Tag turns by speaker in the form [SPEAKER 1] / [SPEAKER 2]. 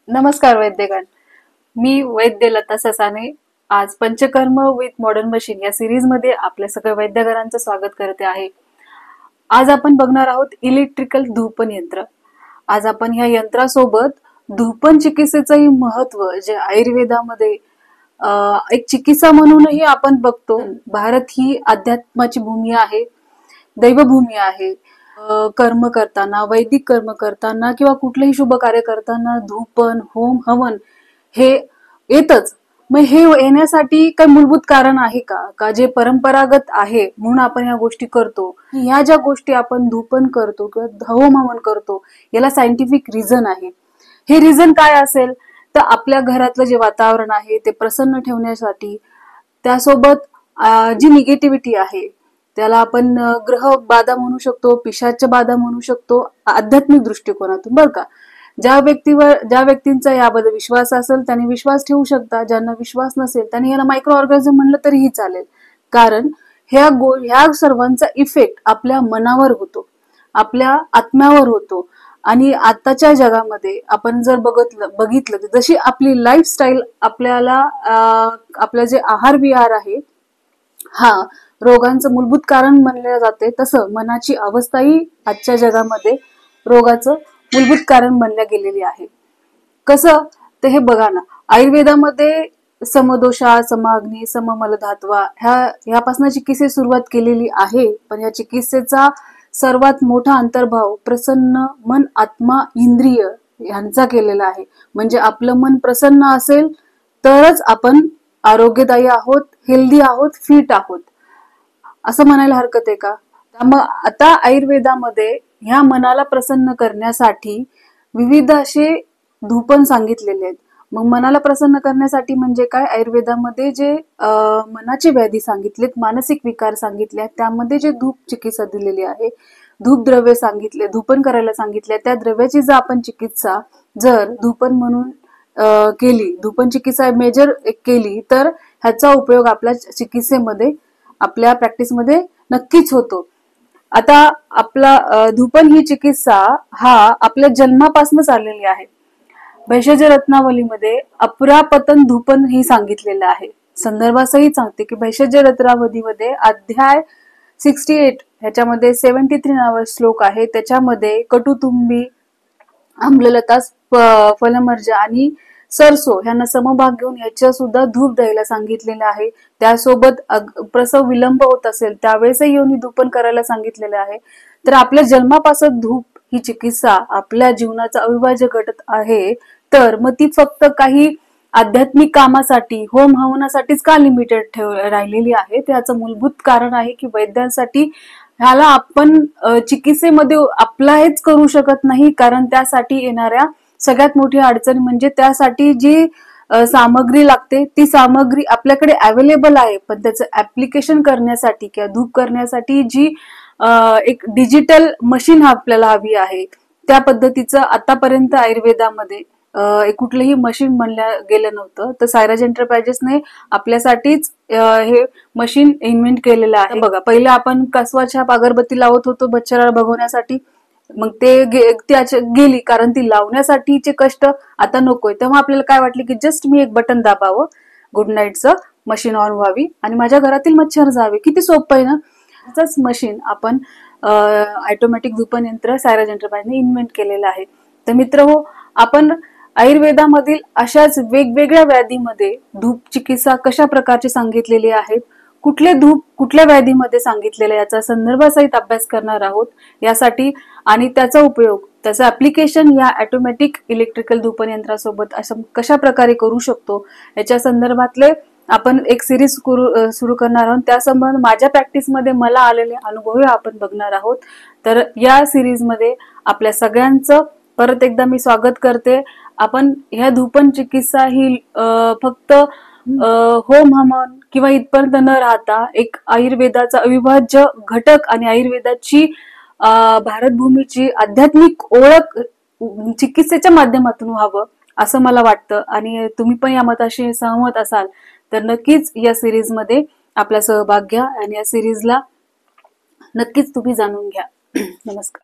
[SPEAKER 1] नमस्कार वैद्यगण. मी वैद्य लता ससाने आज panchakarma with modern machine या सिरीज मध्ये आपल्या सगळ्या वैद्यगरांचं स्वागत करते आहे. आज आपण बघणार आहोत इलेक्ट्रिकल धूपन यंत्र. आज आपण ह्या यंत्रासोबत धूपन चिकित्सेचंही महत्व जे आयुर्वेदामध्ये एक चिकित्सा म्हणूनही आपण बघतो. भारत ही अध्यात्माची भूमी आहे, दैवभूमी आहे. कर्म करताना, वैदिक कर्म करताना किंवा कुठलेही शुभ कार्य करताना धूपन, होम, हवन हे येतच. मग हे येण्यासाठी काही मूलभूत कारण आहे का जे परंपरागत आहे म्हणून आपण या गोष्टी करतो? ह्या ज्या गोष्टी आपण धूपन करतो किंवा होम हवन करतो याला सायंटिफिक रिझन आहे. हे रिझन काय असेल तर आपल्या घरातलं जे वातावरण आहे ते प्रसन्न ठेवण्यासाठी, त्यासोबत जी निगेटिव्हिटी आहे त्याला आपण ग्रह बाधा म्हणू शकतो, पिशाच बाधा म्हणू शकतो आध्यात्मिक दृष्टिकोनातून, बरं का. ज्या व्यक्तींचा याबद्दल विश्वास असेल त्यांनी विश्वास ठेवू शकता, ज्यांना विश्वास नसेल त्यांनी याला मायक्रो ऑर्गॅनिझम म्हणलं तरीही चालेल. कारण ह्या सर्वांचा इफेक्ट आपल्या मनावर होतो, आपल्या आत्म्यावर होतो. आणि आताच्या जगामध्ये आपण जर बघितलं जशी आपली लाईफस्टाईल आपल्याला आपलं जे आहार विहार आहे हा रोगांचं मूलभूत कारण म्हणले जाते, तसं मनाची अवस्थाही आजच्या जगामध्ये रोगाचं मूलभूत म्हणल्या बनल्या गेलेली आहे. कसं ते हे बघा ना, आयुर्वेदामध्ये समदोषा, समाग्नी, सममलधात्वा ह्यापासून चिकित्से सुरुवात केलेली आहे. पण या चिकित्सेचा सर्वात मोठा अंतर्भाव प्रसन्न मन, आत्मा, इंद्रिय यांचा केलेला आहे. म्हणजे आपलं मन प्रसन्न असेल तरच आपण आरोग्यदायी आहोत, हेल्दी आहोत, फिट आहोत असं म्हणायला हरकत आहे का? मग आता आयुर्वेदामध्ये ह्या मनाला प्रसन्न करण्यासाठी विविध असे धूपन सांगितलेले आहेत. मग मनाला प्रसन्न करण्यासाठी म्हणजे काय? आयुर्वेदामध्ये जे मनाचे व्याधी सांगितलेत, मानसिक विकार सांगितले, त्यामध्ये जे धूप चिकित्सा दिलेली आहे, धूप द्रव्य सांगितले, धूपन करायला सांगितले, त्या द्रव्याची जर आपण चिकित्सा जर धूपन म्हणून केली, धूपन चिकित्सा मेजर केली तर ह्याचा उपयोग आपल्या चिकित्सेमध्ये, आपल्या प्रॅक्टिसमध्ये नक्कीच होतो. आता आपला धूपन ही चिकित्सा हा आपल्या जन्मापासून चाललेली आहे. भेषज रत्नावलीमध्ये अपरापतन धूपन ही सांगितलेलं आहे. संदर्भासहित सांगते की भेषज रत्नावलीमध्ये अध्याय 68 ह्याच्यामध्ये 73 नावा श्लोक आहे. त्याच्यामध्ये कटुतुंबी, आम्ललता, फलमर्ज आणि सरसो ह्यांना समभाग घेऊन ह्याच्या सुद्धा धूप द्यायला सांगितलेलं आहे. त्यासोबत प्रसव विलंब होत असेल त्यावेळेसही योनी धूपन करायला सांगितलेलं आहे. तर आपल्या जन्मापासून धूप ही चिकित्सा आपल्या जीवनाचा अविभाज्य घटक आहे. तर मग ती फक्त काही आध्यात्मिक कामासाठी, होम हवनासाठीच का लिमिटेड राहिलेली आहे? त्याचं मूलभूत कारण आहे की वैद्यांसाठी ह्याला आपण चिकित्सेमध्ये अप्लायच करू शकत नाही. कारण त्यासाठी येणाऱ्या सगळ्यात मोठी अडचण म्हणजे त्यासाठी जी सामग्री लागते ती सामग्री आपल्याकडे अवेलेबल आहे, पण त्याचं ऍप्लिकेशन करण्यासाठी किंवा धूप करण्यासाठी जी एक डिजिटल मशीन आपल्याला हवी आहे, त्या पद्धतीचं आतापर्यंत आयुर्वेदामध्ये कुठलंही मशीन म्हणलं गेलं नव्हतं. तर सायराज एंटरप्राइजेसने आपल्यासाठीच हे मशीन इन्व्हेंट केलेलं आहे. बघा, पहिलं आपण कसवाच्या अगरबत्ती लावत होतो बच्चाला बघवण्यासाठी, मग ते गेली कारण ती लावण्यासाठीचे कष्ट आता नकोय. तेव्हा आपल्याला काय वाटलं की जस्ट मी एक बटन दाबावं, गुड नाईटचं मशीन ऑन व्हावी आणि माझ्या घरातील मच्छर जावे. किती सोपं आहे ना. त्याच मशीन आपण ऑटोमॅटिक धूपन यंत्र सायराज एंटरप्राइजने इन्व्हेंट केलेलं आहे. तर मित्र हो, आपण आयुर्वेदामधील अशाच वेगवेगळ्या व्याधीमध्ये धूप चिकित्सा कशा प्रकारची सांगितलेली आहे, कुठले धूप कुठल्या व्याधीमध्ये सांगितलेलं याचा संदर्भासहित अभ्यास करणार आहोत यासाठी. आणि त्याचा उपयोग, त्याचं ऍप्लिकेशन या ऑटोमॅटिक इलेक्ट्रिकल धूपन यंत्रासोबत असं कशा प्रकारे करू शकतो याच्या संदर्भातले आपण एक सिरीज सुरू करणार आहोत. त्यासंबंध माझ्या प्रॅक्टिसमध्ये मला आलेले अनुभव आपण बघणार आहोत. तर या सिरीजमध्ये आपल्या सगळ्यांचं परत एकदा मी स्वागत करते. आपण ह्या धूपन चिकित्सा ही फक्त होम हवन किंवा इथपर्यंत न राहता एक आयुर्वेदाचा अविभाज्य घटक आणि आयुर्वेदाची भारतभूमीची आध्यात्मिक ओळख चिकित्सेच्या माध्यमातून व्हावं असं मला वाटतं. आणि तुम्ही पण या मताशी सहमत असाल तर नक्कीच या सिरीजमध्ये आपला सहभाग घ्या आणि या सिरीजला नक्कीच तुम्ही जाणून घ्या. नमस्कार.